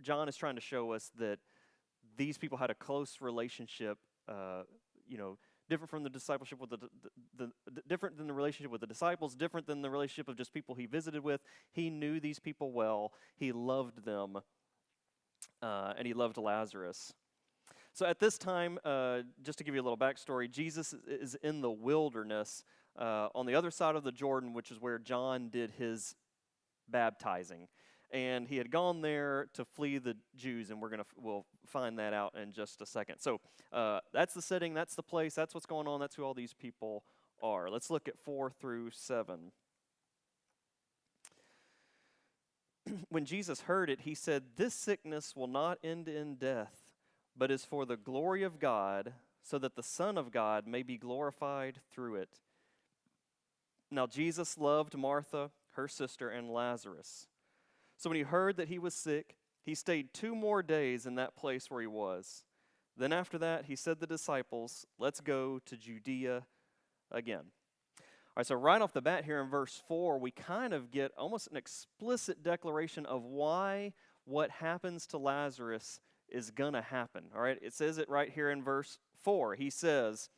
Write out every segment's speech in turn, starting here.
John is trying to show us that these people had a close relationship, different from the discipleship with different than the relationship with the disciples, different than the relationship of just people he visited with. He knew these people well. He loved them, and he loved Lazarus. So at this time, just to give you a little backstory, Jesus is in the wilderness on the other side of the Jordan, which is where John did his baptizing. And he had gone there to flee the Jews, and we'll find that out in just a second. So that's the setting, that's the place, that's what's going on, that's who all these people are. Let's look at 4 through 7. When Jesus heard it, he said, "This sickness will not end in death, but is for the glory of God, so that the Son of God may be glorified through it." Now Jesus loved Martha, her sister, and Lazarus. So when he heard that he was sick, he stayed 2 more days in that place where he was. Then after that, he said to the disciples, "Let's go to Judea again." All right, so right off the bat here in verse 4, we kind of get almost an explicit declaration of why what happens to Lazarus is going to happen. All right, it says it right here in verse 4. He says,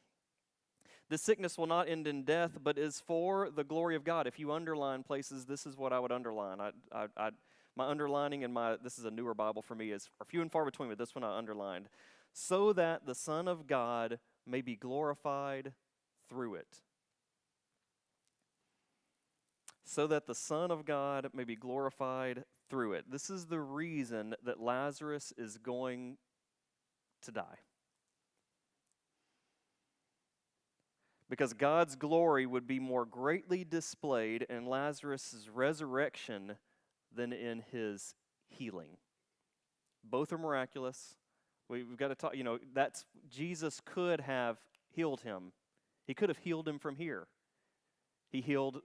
"This sickness will not end in death, but is for the glory of God." If you underline places, this is what I would underline. My underlining and this is a newer Bible for me, are few and far between, but this one I underlined. So that the Son of God may be glorified through it. So that the Son of God may be glorified through it. This is the reason that Lazarus is going to die. Because God's glory would be more greatly displayed in Lazarus' resurrection than in his healing. Both are miraculous. We've got to talk, that's Jesus could have healed him. He could have healed him from here. He healed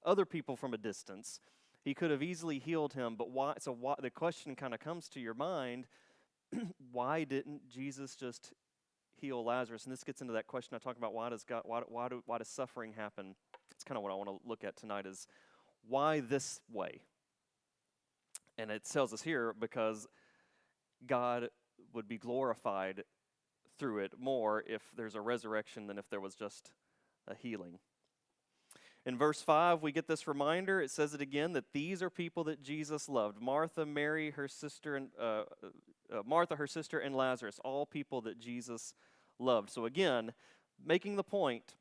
other people from a distance. He could have easily healed him, but why? So why, the question kind of comes to your mind, why didn't Jesus just heal Lazarus? And this gets into that question I talked about, why does suffering happen? It's kind of what I want to look at tonight, is why this way? And it tells us here because God would be glorified through it more if there's a resurrection than if there was just a healing. In verse 5, we get this reminder. It says it again, that these are people that Jesus loved. Martha, her sister, and Lazarus, all people that Jesus loved. So again, making the point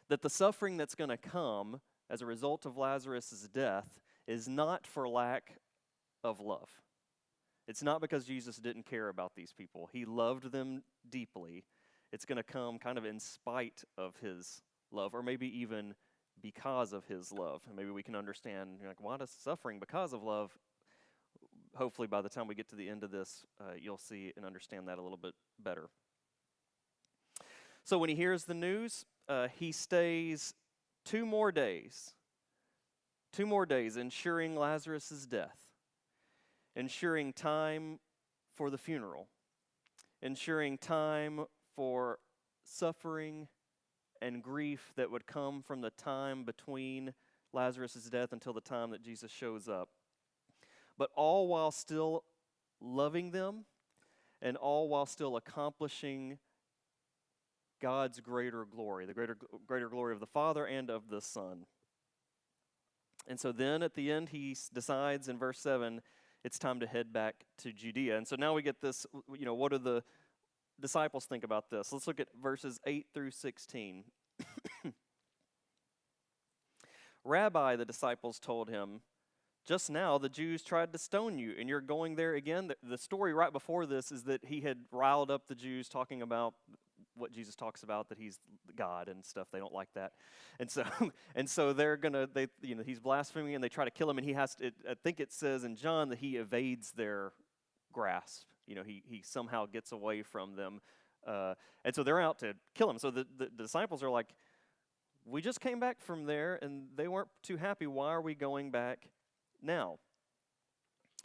that the suffering that's going to come as a result of Lazarus' death is not for lack of love. It's not because Jesus didn't care about these people. He loved them deeply. It's going to come kind of in spite of his love, or maybe even because of his love. And maybe we can understand, why does suffering because of love? Hopefully by the time we get to the end of this, you'll see and understand that a little bit better. So when he hears the news, he stays 2 more days. 2 more days, ensuring Lazarus' death, ensuring time for the funeral, ensuring time for suffering and grief that would come from the time between Lazarus' death until the time that Jesus shows up. But all while still loving them, and all while still accomplishing God's greater glory, the greater glory of the Father and of the Son. And so then at the end, he decides in verse 7, it's time to head back to Judea. And so now we get this, what do the disciples think about this? Let's look at verses 8 through 16. "Rabbi," the disciples told him, "just now the Jews tried to stone you, and you're going there again?" The story right before this is that he had riled up the Jews talking about what Jesus talks about, that he's God and stuff. They don't like that. And so he's blaspheming, and they try to kill him, and I think it says in John that he evades their grasp. He somehow gets away from them. And so they're out to kill him. So the disciples are like, "We just came back from there, and they weren't too happy. Why are we going back now?"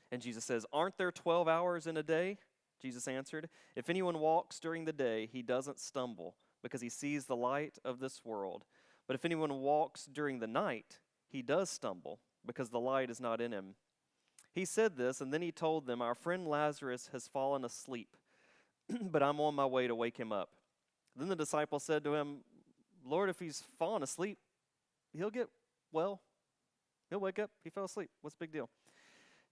And Jesus says, "Aren't there 12 hours in a day?" Jesus answered, "If anyone walks during the day, he doesn't stumble, because he sees the light of this world. But if anyone walks during the night, he does stumble, because the light is not in him. He said this, and then he told them, "Our friend Lazarus has fallen asleep, but I'm on my way to wake him up." Then the disciples said to him, "Lord, if he's fallen asleep, he'll get well. He'll wake up. He fell asleep. What's the big deal?"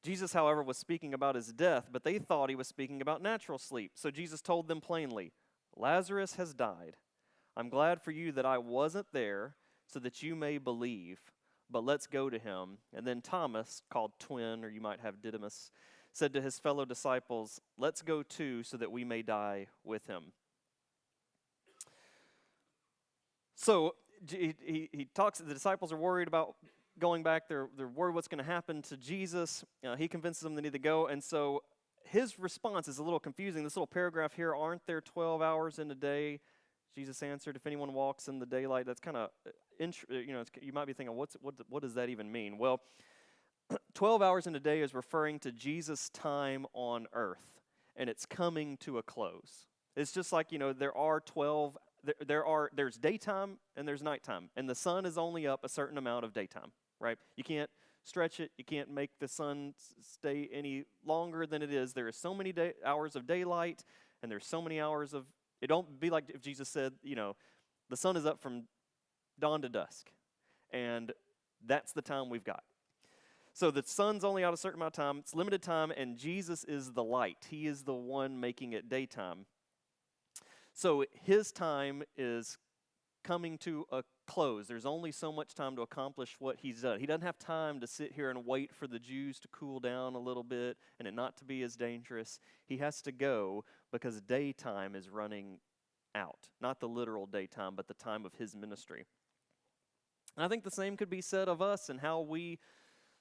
Jesus, however, was speaking about his death, but they thought he was speaking about natural sleep. So Jesus told them plainly, "Lazarus has died. I'm glad for you that I wasn't there so that you may believe, but let's go to him." And then Thomas, called Twin, or you might have Didymus, said to his fellow disciples, "Let's go too so that we may die with him." So he talks, the disciples are worried about going back. They're worried what's going to happen to Jesus. He convinces them they need to go. And so his response is a little confusing. This little paragraph here, "Aren't there 12 hours in a day?" Jesus answered, "If anyone walks in the daylight," that's kind of, you might be thinking, what does that even mean? Well, 12 hours in a day is referring to Jesus' time on earth, and it's coming to a close. It's just like, there's daytime and there's nighttime, and the sun is only up a certain amount of daytime, right? You can't stretch it. You can't make the sun stay any longer than it is. There are so many hours of daylight, and there's so many hours of, it don't be like if Jesus said, the sun is up from dawn to dusk, and that's the time we've got. So the sun's only out a certain amount of time. It's limited time, and Jesus is the light. He is the one making it daytime. So his time is coming to a close. There's only so much time to accomplish what he's done. He doesn't have time to sit here and wait for the Jews to cool down a little bit and it not to be as dangerous. He has to go because daytime is running out. Not the literal daytime, but the time of his ministry. And I think the same could be said of us and how we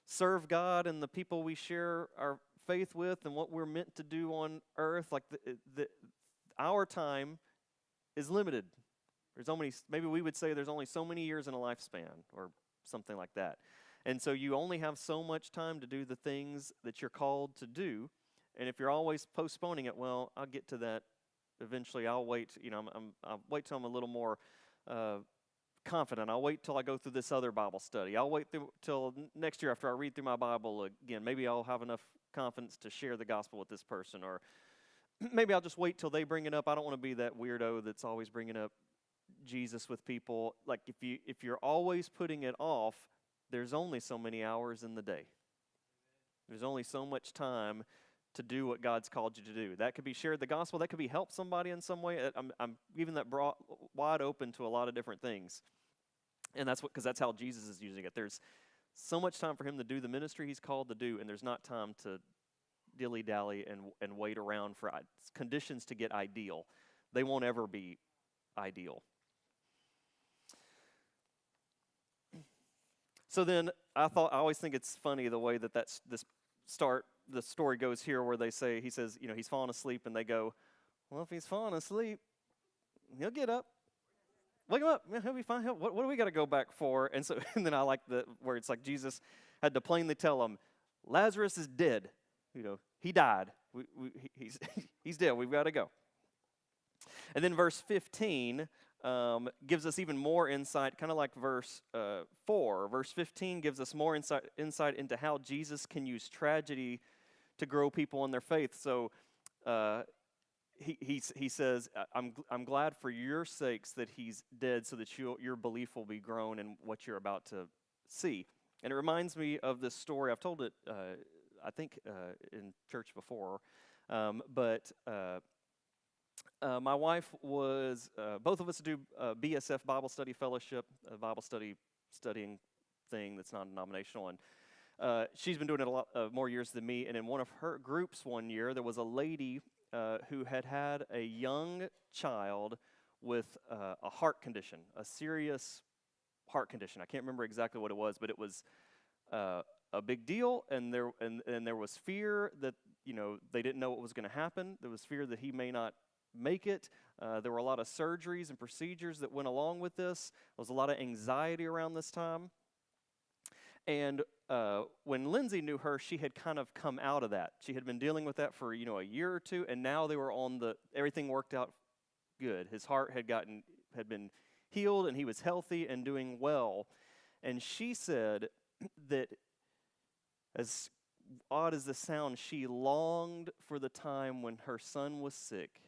serve God and the people we share our faith with and what we're meant to do on earth. Like our time is limited. Maybe we would say there's only so many years in a lifespan or something like that. And so you only have so much time to do the things that you're called to do. And if you're always postponing it, well, I'll get to that eventually. I'll wait, I'll wait till I'm a little more confident. I'll wait till I go through this other Bible study. I'll wait till next year after I read through my Bible again. Maybe I'll have enough confidence to share the gospel with this person, or maybe I'll just wait till they bring it up. I don't want to be that weirdo that's always bringing up Jesus with people. Like if you're always putting it off, there's only so many hours in the day. There's only so much time to do what God's called you to do. That could be share the gospel. That could be help somebody in some way. I'm giving that wide open to a lot of different things. And because that's how Jesus is using it. There's so much time for him to do the ministry he's called to do, and there's not time to dilly-dally and wait around for conditions to get ideal. They won't ever be ideal. So then I always think it's funny the way that the story goes here, where he says, he's fallen asleep, and they go, "Well, if he's fallen asleep, he'll get up. Wake him up. Yeah, he'll be fine. What do we got to go back for?" And then I like where it's like Jesus had to plainly tell him, "Lazarus is dead. He died. He's dead. We've got to go." And then verse 15 gives us even more insight, kind of like verse 4. Verse 15 gives us more insight into how Jesus can use tragedy to grow people in their faith. So he says, I'm glad for your sakes that he's dead, so that your belief will be grown in what you're about to see. And it reminds me of this story. I've told it, I think, in church before, but my wife was, both of us do BSF Bible Study Fellowship, a Bible studying thing that's non-denominational, and she's been doing it a lot more years than me. And in one of her groups one year, there was a lady who had a young child with a heart condition, a serious heart condition. I can't remember exactly what it was, but it was a big deal, and there was fear that they didn't know what was going to happen. There was fear that he may not make it. There were a lot of surgeries and procedures that went along with this. There was a lot of anxiety around this time. And when Lindsay knew her, she had kind of come out of that. She had been dealing with that for a year or two, and now they were everything worked out good. His heart had been healed, and he was healthy and doing well. And she said that as odd as this sounds, she longed for the time when her son was sick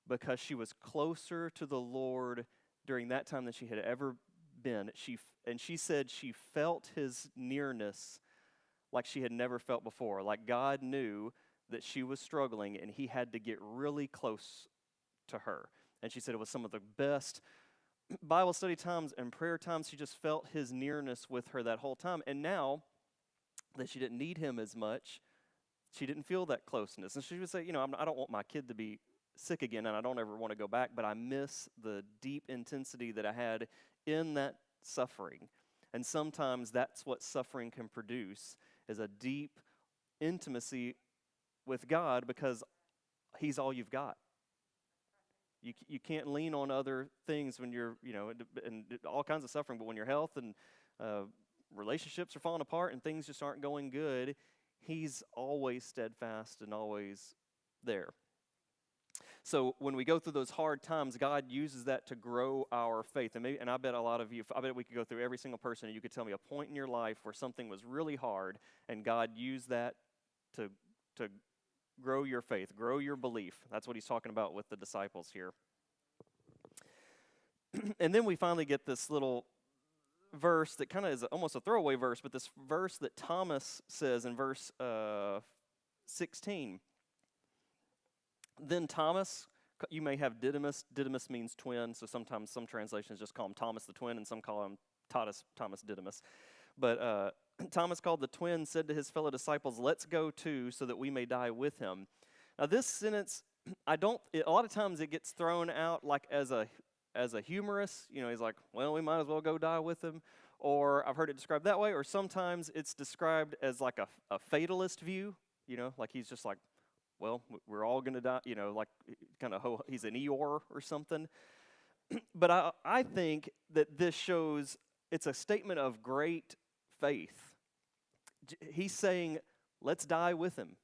because she was closer to the Lord during that time than she had ever been. She said she felt his nearness like she had never felt before. Like God knew that she was struggling and he had to get really close to her. And she said it was some of the best Bible study times and prayer times. She just felt his nearness with her that whole time. And now that she didn't need him as much, she didn't feel that closeness. And she would say, I don't want my kid to be sick again, and I don't ever want to go back, but I miss the deep intensity that I had in that suffering. And sometimes that's what suffering can produce, is a deep intimacy with God, because he's all you've got. You can't lean on other things when you're, and all kinds of suffering, but when your health and relationships are falling apart and things just aren't going good, he's always steadfast and always there. So when we go through those hard times, God uses that to grow our faith. And I bet a lot of you, I bet we could go through every single person and you could tell me a point in your life where something was really hard and God used that to grow your faith, grow your belief. That's what he's talking about with the disciples here. And then we finally get this little verse that kind of is almost a throwaway verse, but this verse that Thomas says in verse 16. Then Thomas, you may have Didymus. Didymus means twin, so sometimes some translations just call him Thomas the twin, and some call him Thomas Didymus. But Thomas, called the twin, said to his fellow disciples, "Let's go too, so that we may die with him." Now this sentence, a lot of times it gets thrown out like as a humorous. He's like, well, we might as well go die with him. Or I've heard it described that way. Or sometimes it's described as like a fatalist view. Like he's just like, well, we're all going to die, like kind of he's an Eeyore or something. But I think that this shows it's a statement of great faith. He's saying, let's die with him.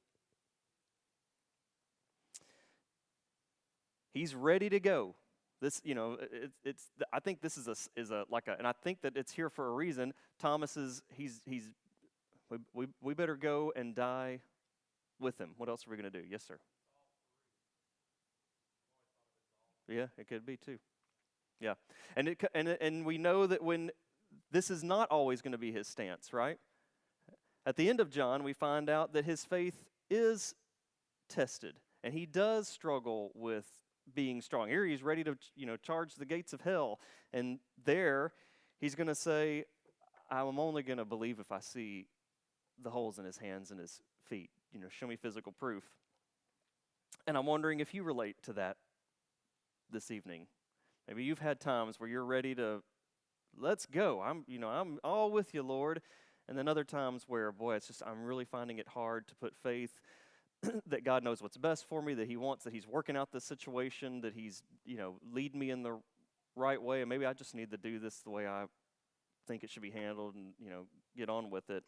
He's ready to go. This, I think this is and I think that it's here for a reason. Thomas we better go and die with him. What else are we going to do? Yes, sir. Yeah, it could be too. Yeah, and we know that when this is not always going to be his stance, right? At the end of John, we find out that his faith is tested, and he does struggle with being strong. Here he's ready to, charge the gates of hell, and there he's going to say, "I'm only going to believe if I see the holes in his hands and his feet. Show me physical proof." And I'm wondering if you relate to that this evening. Maybe you've had times where you're ready to, let's go. I'm all with you, Lord. And then other times where, boy, I'm really finding it hard to put faith that God knows what's best for me, that he's working out this situation, that he's, lead me in the right way. And maybe I just need to do this the way I think it should be handled and, get on with it.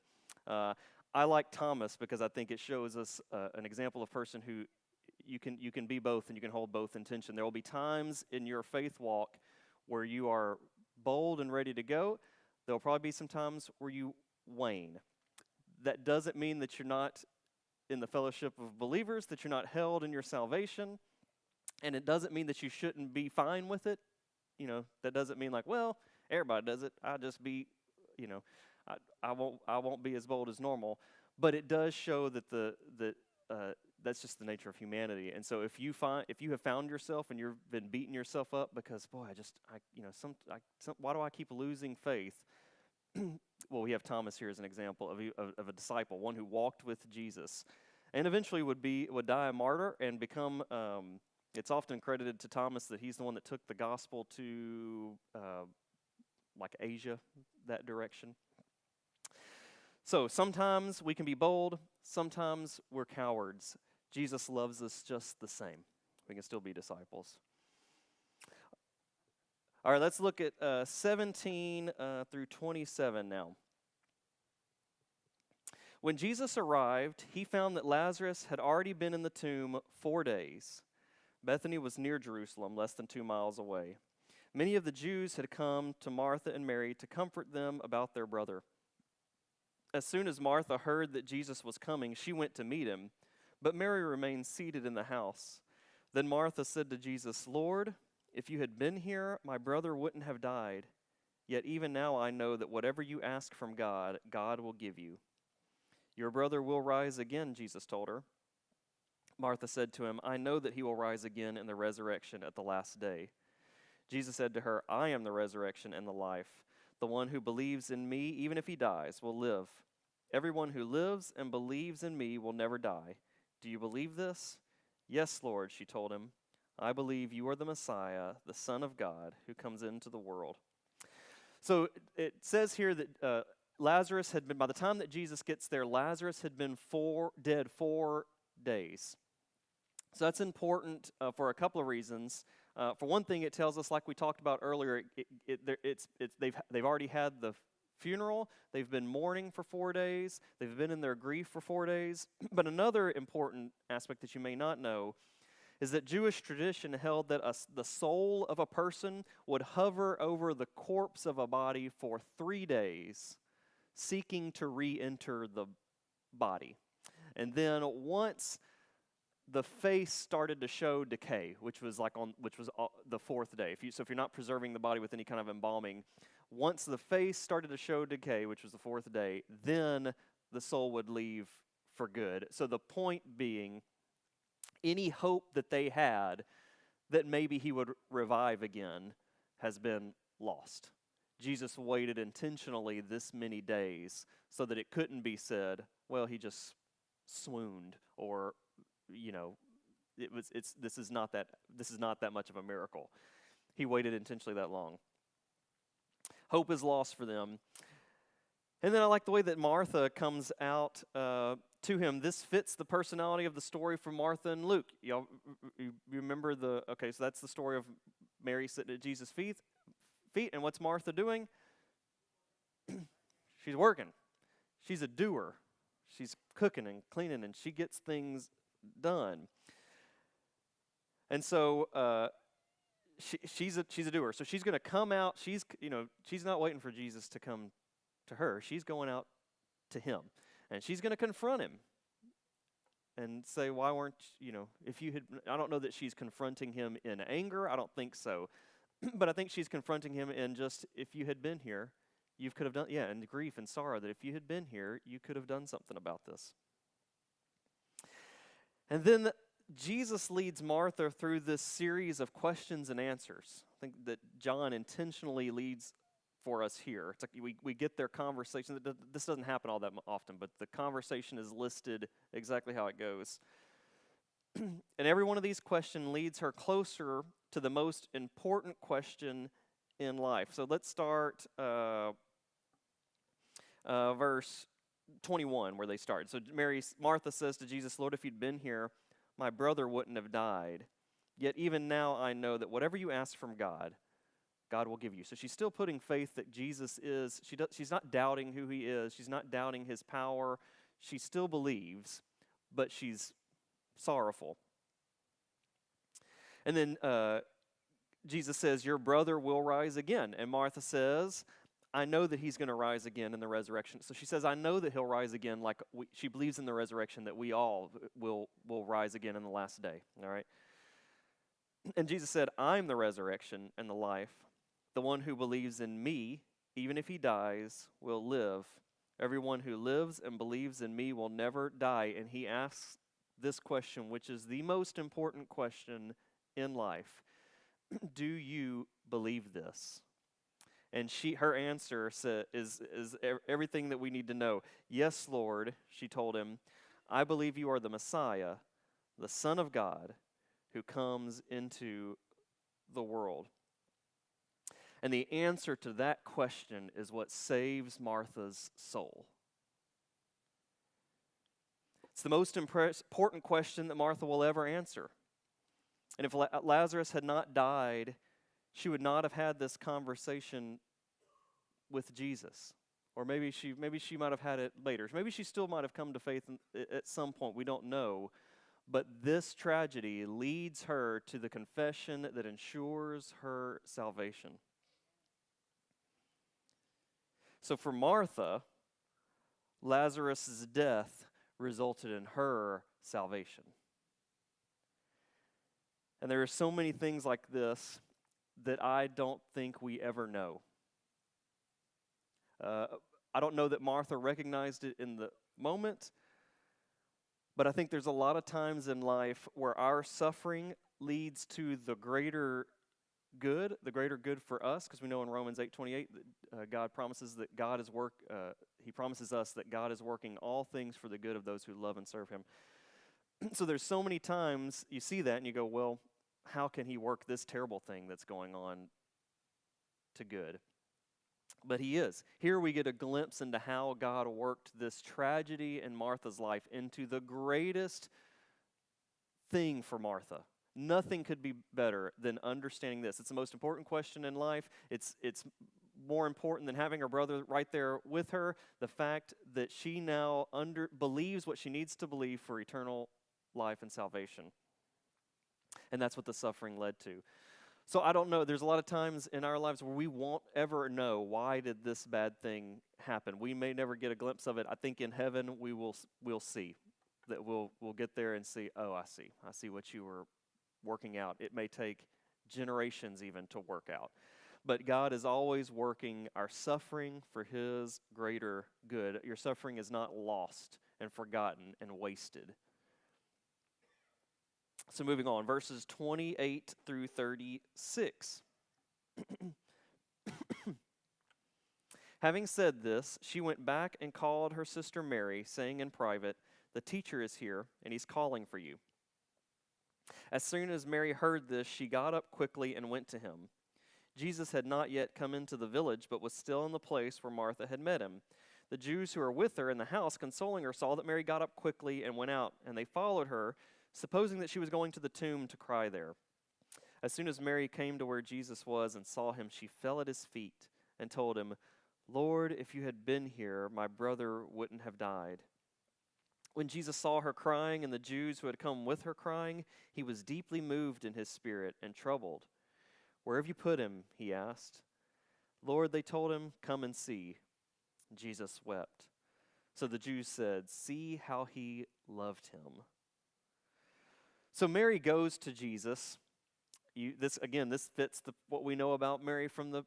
I like Thomas because I think it shows us an example of a person who you can be both and you can hold both in tension. There will be times in your faith walk where you are bold and ready to go. There will probably be some times where you wane. That doesn't mean that you're not in the fellowship of believers, that you're not held in your salvation, and it doesn't mean that you shouldn't be fine with it. That doesn't mean like, well, everybody does it. I'll just be, I won't be as bold as normal. But it does show that that's just the nature of humanity. And so if you have found yourself and you've been beating yourself up because, boy, why do I keep losing faith? Well, we have Thomas here as an example of a disciple, one who walked with Jesus, and eventually would die a martyr and become. It's often credited to Thomas that he's the one that took the gospel to like Asia, that direction. So sometimes we can be bold, sometimes we're cowards. Jesus loves us just the same. We can still be disciples. All right, let's look at 17 through 27 now. When Jesus arrived, he found that Lazarus had already been in the tomb 4 days. Bethany was near Jerusalem, less than 2 miles away. Many of the Jews had come to Martha and Mary to comfort them about their brother. As soon as Martha heard that Jesus was coming, she went to meet him, but Mary remained seated in the house. Then Martha said to Jesus, "Lord, if you had been here, my brother wouldn't have died. Yet even now I know that whatever you ask from God, God will give you." "Your brother will rise again," Jesus told her. Martha said to him, "I know that he will rise again in the resurrection at the last day." Jesus said to her, "I am the resurrection and the life. The one who believes in me, even if he dies, will live. Everyone who lives and believes in me will never die. Do you believe this?" "Yes, Lord," she told him. "I believe you are the Messiah, the Son of God, who comes into the world." So it says here that Lazarus had been, by the time that Jesus gets there, Lazarus had been dead 4 days. So that's important for a couple of reasons. For one thing, it tells us, like we talked about earlier, they've already had the funeral. They've been mourning for 4 days. They've been in their grief for 4 days. But another important aspect that you may not know is that Jewish tradition held that the soul of a person would hover over the corpse of a body for 3 days, seeking to re-enter the body. And then once the face started to show decay, which was the 4th day. If you're not preserving the body with any kind of embalming, once the face started to show decay, which was the 4th day, then the soul would leave for good. So the point being, any hope that they had that maybe he would revive again has been lost. Jesus waited intentionally this many days so that it couldn't be said, well, he just swooned, or this is not that much of a miracle. He waited intentionally that long. Hope is lost for them. And then I like the way that Martha comes out to him. This fits the personality of the story from Martha and Luke. Y'all, you remember so that's the story of Mary sitting at Jesus' feet, and what's Martha doing? She's working. She's a doer. She's cooking and cleaning, and she gets things done. And so she's a doer. So she's going to come out. She's not waiting for Jesus to come to her. She's going out to him, and she's going to confront him and say, "Why weren't if you had?" I don't know that she's confronting him in anger. I don't think so, but I think she's confronting him in just, if you had been here, you could have done, in grief and sorrow, that if you had been here, you could have done something about this. And then Jesus leads Martha through this series of questions and answers. I think that John intentionally leads for us here. It's like we get their conversation. This doesn't happen all that often, but the conversation is listed exactly how it goes. And every one of these questions leads her closer to the most important question in life. So let's start verse 21, where they start. So Martha says to Jesus, "Lord, if you'd been here, my brother wouldn't have died. Yet even now I know that whatever you ask from God, God will give you." So she's still putting faith that Jesus is, she's not doubting who he is. She's not doubting his power. She still believes, but she's sorrowful. And then Jesus says, "Your brother will rise again." And Martha says, "I know that he's going to rise again in the resurrection." So she says, "I know that he'll rise again," like she believes in the resurrection, that we all will rise again in the last day. All right. And Jesus said, "I'm the resurrection and the life. The one who believes in me, even if he dies, will live. Everyone who lives and believes in me will never die." And he asks this question, which is the most important question in life. Do you believe this? And her answer is everything that we need to know. "Yes, Lord," she told him. "I believe you are the Messiah, the Son of God, who comes into the world." And the answer to that question is what saves Martha's soul. It's the most important question that Martha will ever answer. And if Lazarus had not died, she would not have had this conversation with Jesus. Or maybe she might have had it later. Maybe she still might have come to faith at some point. We don't know. But this tragedy leads her to the confession that ensures her salvation. So for Martha, Lazarus' death resulted in her salvation. And there are so many things like this that I don't think we ever know. I don't know that Martha recognized it in the moment, but I think there's a lot of times in life where our suffering leads to the greater good for us, because we know in Romans 8:28 that God promises that God is He promises us that God is working all things for the good of those who love and serve Him. So there's so many times you see that and you go, well, how can He work this terrible thing that's going on to good? But He is. Here we get a glimpse into how God worked this tragedy in Martha's life into the greatest thing for Martha. Nothing could be better than understanding this. It's the most important question in life. It's more important than having her brother right there with her. The fact that she now believes what she needs to believe for eternal life and salvation. And that's what the suffering led to. So I don't know. There's a lot of times in our lives where we won't ever know, why did this bad thing happen? We may never get a glimpse of it. I think in heaven we'll see. That we'll get there and see, oh, I see what you were working out. It may take generations even to work out. But God is always working our suffering for His greater good. Your suffering is not lost and forgotten and wasted. So moving on, verses 28 through 36. Having said this, she went back and called her sister Mary, saying in private, "The teacher is here, and he's calling for you." As soon as Mary heard this, she got up quickly and went to him. Jesus had not yet come into the village, but was still in the place where Martha had met him. The Jews who were with her in the house, consoling her, saw that Mary got up quickly and went out, and they followed her, supposing that she was going to the tomb to cry there. As soon as Mary came to where Jesus was and saw him, she fell at his feet and told him, "Lord, if you had been here, my brother wouldn't have died." When Jesus saw her crying and the Jews who had come with her crying, he was deeply moved in his spirit and troubled. "Where have you put him?" he asked. "Lord," they told him, "come and see." Jesus wept. So the Jews said, "See how he loved him." So Mary goes to Jesus. This fits what we know about Mary from the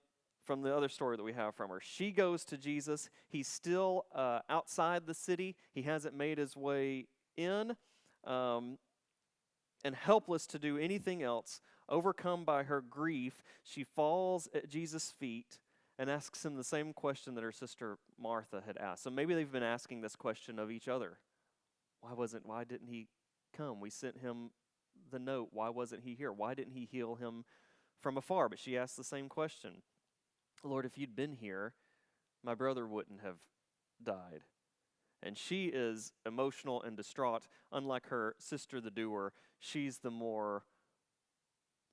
other story that we have from her. She goes to Jesus. He's still outside the city. He hasn't made his way in, and helpless to do anything else. Overcome by her grief, she falls at Jesus' feet and asks him the same question that her sister Martha had asked. So maybe they've been asking this question of each other. Why didn't he come? We sent him the note. Why wasn't he here? Why didn't he heal him from afar? But she asked the same question. "Lord, if you'd been here, my brother wouldn't have died." And she is emotional and distraught. Unlike her sister, the doer, she's the more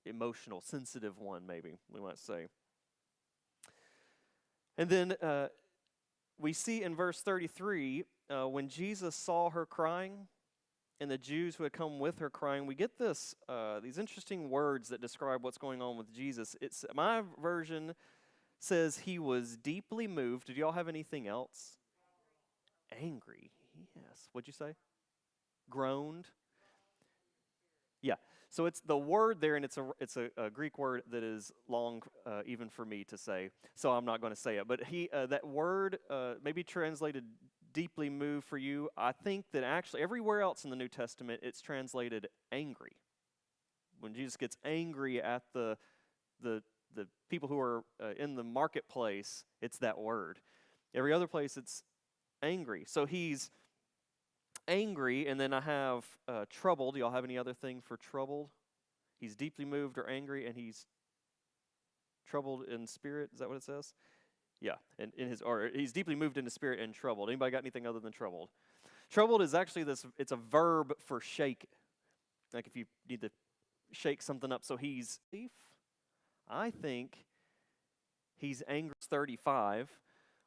emotional, sensitive one, maybe we might say. And then we see in verse 33, when Jesus saw her crying, and the Jews who had come with her crying, we get these interesting words that describe what's going on with Jesus. My version says he was deeply moved. Did y'all have anything else? Angry. Yes. What'd you say? Groaned. Yeah. So it's the word there, and it's a Greek word that is long even for me to say. So I'm not going to say it. But that word maybe translated deeply moved for you. I think that actually everywhere else in the New Testament it's translated angry. When Jesus gets angry at the people who are in the marketplace, it's that word. Every other place it's angry. So he's angry, and then I have troubled. Do y'all have any other thing for troubled? He's deeply moved or angry, and he's troubled in spirit. Is that what it says? Yeah, and he's deeply moved in the spirit and troubled. Anybody got anything other than troubled? Troubled is actually it's a verb for shake. Like if you need to shake something up. So he's, I think he's angry. 35,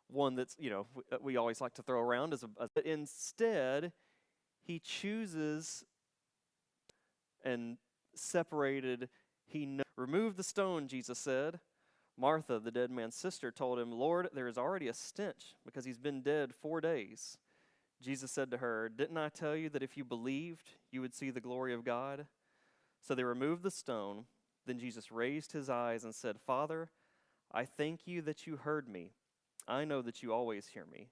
one that's, we always like to throw around but instead he chooses and separated. Remove the stone, Jesus said. Martha, the dead man's sister, told him, "Lord, there is already a stench because he's been dead 4 days." Jesus said to her, "Didn't I tell you that if you believed, you would see the glory of God?" So they removed the stone. Then Jesus raised his eyes and said, "Father, I thank you that you heard me. I know that you always hear me.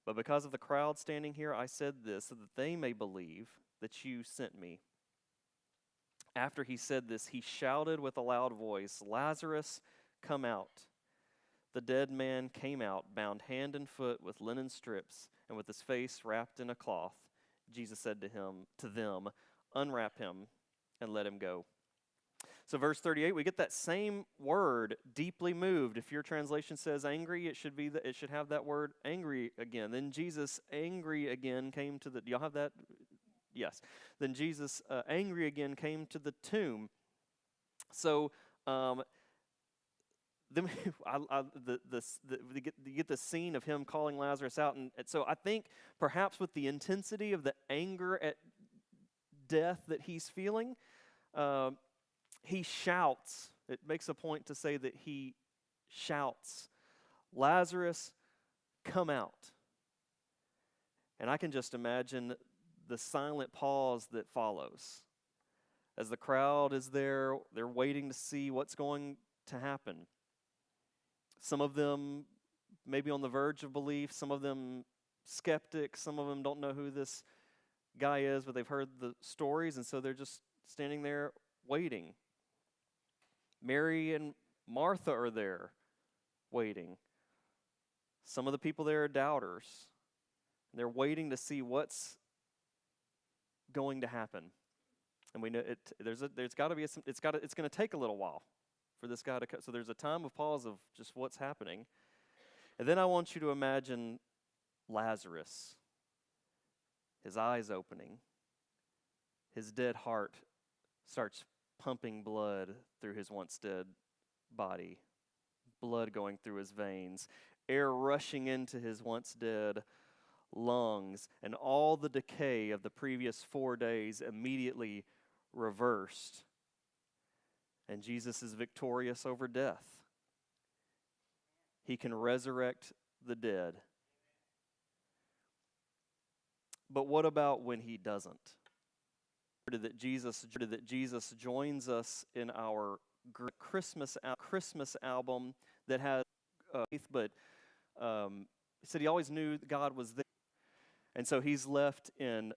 But because of the crowd standing here, I said this so that they may believe that you sent me." After he said this, he shouted with a loud voice, "Lazarus, come out." The dead man came out, bound hand and foot with linen strips, and with his face wrapped in a cloth. Jesus said to them, "Unwrap him and let him go." So verse 38, we get that same word, deeply moved. If your translation says angry, it should have that word angry again. Then Jesus, angry again, came to the. Do y'all have that? Yes. Then Jesus, angry again, came to the tomb. So then you get the scene of him calling Lazarus out, and so I think perhaps with the intensity of the anger at death that he's feeling, he shouts. It makes a point to say that he shouts, "Lazarus, come out." And I can just imagine the silent pause that follows. As the crowd is there, they're waiting to see what's going to happen. Some of them maybe on the verge of belief, some of them skeptics, some of them don't know who this guy is, but they've heard the stories, and so they're just standing there waiting. Mary and Martha are there waiting. Some of the people there are doubters. They're waiting to see what's going to happen. And we know it's got to be it's going to take a little while for this guy to come. So there's a time of pause of just what's happening. And then I want you to imagine Lazarus, his eyes opening. His dead heart starts pumping blood through his once dead body, blood going through his veins, air rushing into his once dead lungs, and all the decay of the previous 4 days immediately reversed. And Jesus is victorious over death. He can resurrect the dead. But what about when he doesn't? That Jesus joins us in our Christmas album that has faith, but he said he always knew God was there. And so he's left in